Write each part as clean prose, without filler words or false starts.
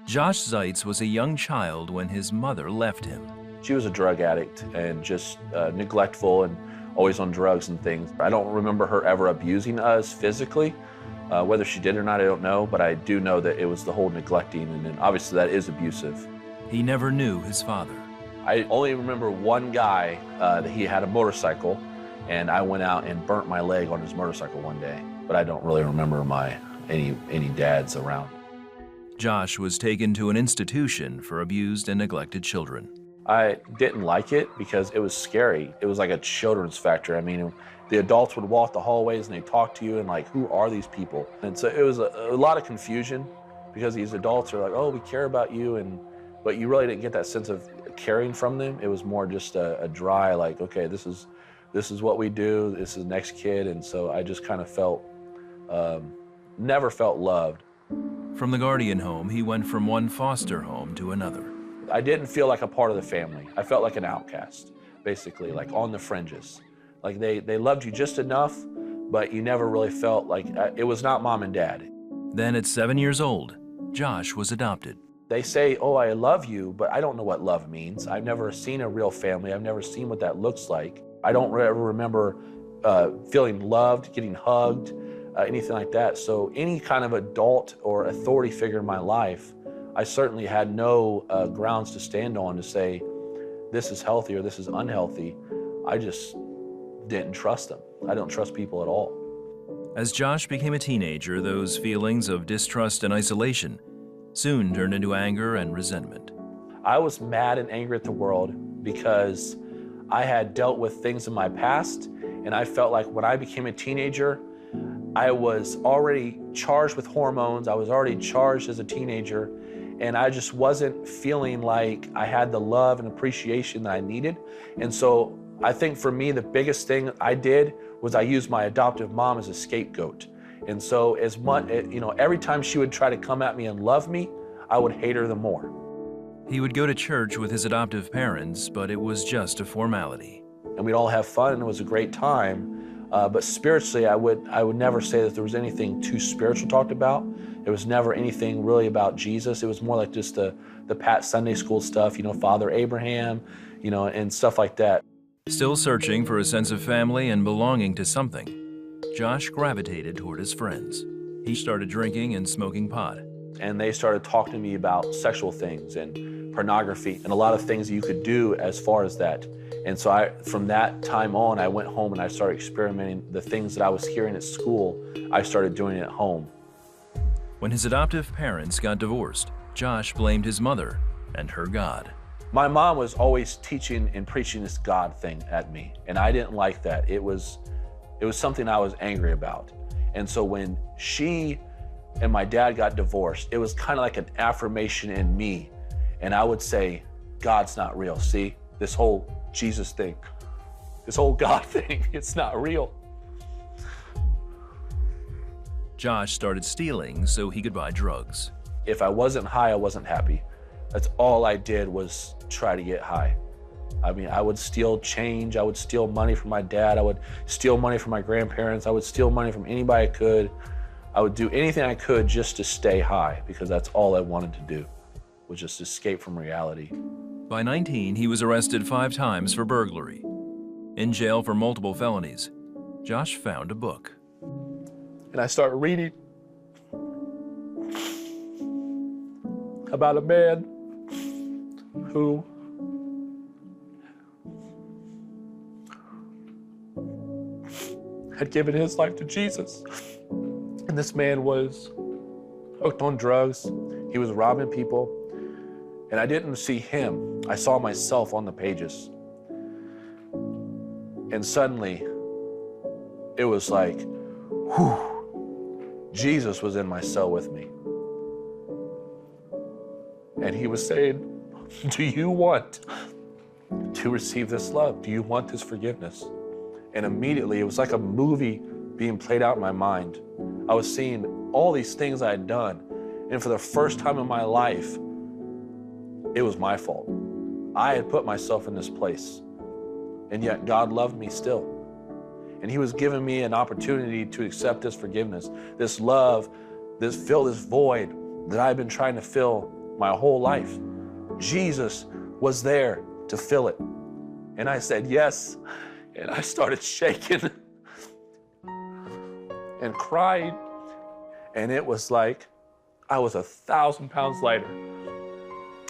Josh Zeitz was a young child when his mother left him. She was a drug addict and just neglectful and always on drugs and things. I don't remember her ever abusing us physically. Whether she did or not, I don't know, but I do know that it was the whole neglecting, and then obviously that is abusive. He never knew his father. I only remember one guy that he had a motorcycle, and I went out and burnt my leg on his motorcycle one day, but I don't really remember any dads around. Josh was taken to an institution for abused and neglected children. I didn't like it because it was scary. It was like a children's factory. I mean, the adults would walk the hallways and they'd talk to you and like, who are these people? And so it was a lot of confusion because these adults are like, oh, we care about you, but you really didn't get that sense of caring from them. It was more just a dry, like, okay, this is what we do, this is the next kid. And so I just kind of felt, never felt loved. From the Guardian home, he went from one foster home to another. I didn't feel like a part of the family. I felt like an outcast, basically, like on the fringes. Like they loved you just enough, but you never really felt like, it was not mom and dad. Then at 7 years old, Josh was adopted. They say, oh, I love you, but I don't know what love means. I've never seen a real family. I've never seen what that looks like. I don't ever remember feeling loved, getting hugged, anything like that. So any kind of adult or authority figure in my life, I certainly had no grounds to stand on to say, this is healthy or this is unhealthy. I just didn't trust them. I don't trust people at all. As Josh became a teenager, those feelings of distrust and isolation soon turned into anger and resentment. I was mad and angry at the world because I had dealt with things in my past, and I felt like when I became a teenager, I was already charged with hormones. I was already charged as a teenager, and I just wasn't feeling like I had the love and appreciation that I needed. And so I think for me, the biggest thing I did was I used my adoptive mom as a scapegoat. And so as much, every time she would try to come at me and love me, I would hate her the more. He would go to church with his adoptive parents, but it was just a formality. And we'd all have fun, and it was a great time. But spiritually, I would never say that there was anything too spiritual talked about. There was never anything really about Jesus. It was more like just the Pat Sunday school stuff, Father Abraham, and stuff like that. Still searching for a sense of family and belonging to something, Josh gravitated toward his friends. He started drinking and smoking pot. And they started talking to me about sexual things and pornography and a lot of things that you could do as far as that. And so from that time on, I went home and I started experimenting. The things that I was hearing at school, I started doing at home. When his adoptive parents got divorced, Josh blamed his mother and her God. My mom was always teaching and preaching this God thing at me, and I didn't like that. It was something I was angry about. And so when she and my dad got divorced, it was kind of like an affirmation in me. And I would say, God's not real. See, this whole Jesus thing, this whole God thing, it's not real. Josh started stealing so he could buy drugs. If I wasn't high, I wasn't happy. That's all I did was try to get high. I mean, I would steal change. I would steal money from my dad. I would steal money from my grandparents. I would steal money from anybody I could. I would do anything I could just to stay high because that's all I wanted to do, was just escape from reality. By 19, he was arrested 5 times for burglary. In jail for multiple felonies, Josh found a book. And I started reading about a man who had given his life to Jesus. And this man was hooked on drugs. He was robbing people. And I didn't see him. I saw myself on the pages. And suddenly, it was like, whew, Jesus was in my cell with me. And he was saying, do you want to receive this love? Do you want this forgiveness? And immediately, it was like a movie being played out in my mind. I was seeing all these things I had done. And for the first time in my life, it was my fault. I had put myself in this place. And yet God loved me still. And he was giving me an opportunity to accept this forgiveness, this love, fill this void that I've been trying to fill my whole life. Jesus was there to fill it. And I said, yes. And I started shaking and crying. And it was like I was 1,000 pounds lighter.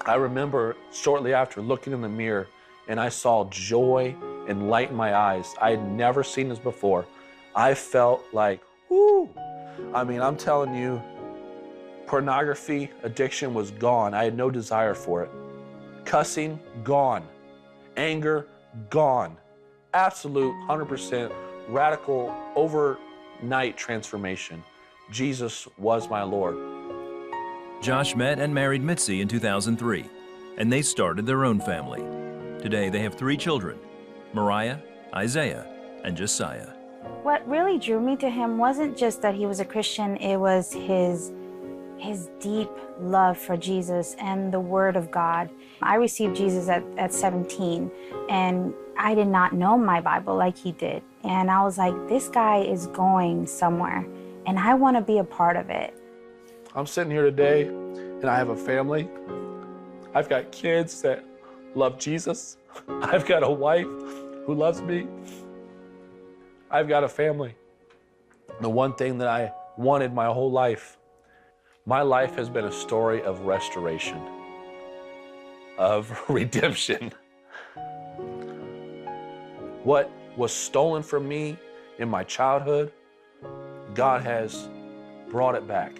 I remember shortly after looking in the mirror and I saw joy and light in my eyes. I had never seen this before. I felt like, whoo. I mean, I'm telling you, pornography addiction was gone. I had no desire for it. Cussing, gone. Anger, gone. Absolute 100% radical overnight transformation. Jesus was my Lord. Josh met and married Mitzi in 2003, and they started their own family. Today they have 3 children, Mariah, Isaiah, and Josiah. What really drew me to him wasn't just that he was a Christian, it was his deep love for Jesus and the Word of God. I received Jesus at 17, and I did not know my Bible like he did. And I was like, this guy is going somewhere, and I want to be a part of it. I'm sitting here today, and I have a family. I've got kids that love Jesus. I've got a wife who loves me. I've got a family. The one thing that I wanted my whole life, my life has been a story of restoration, of redemption. What was stolen from me in my childhood, God has brought it back.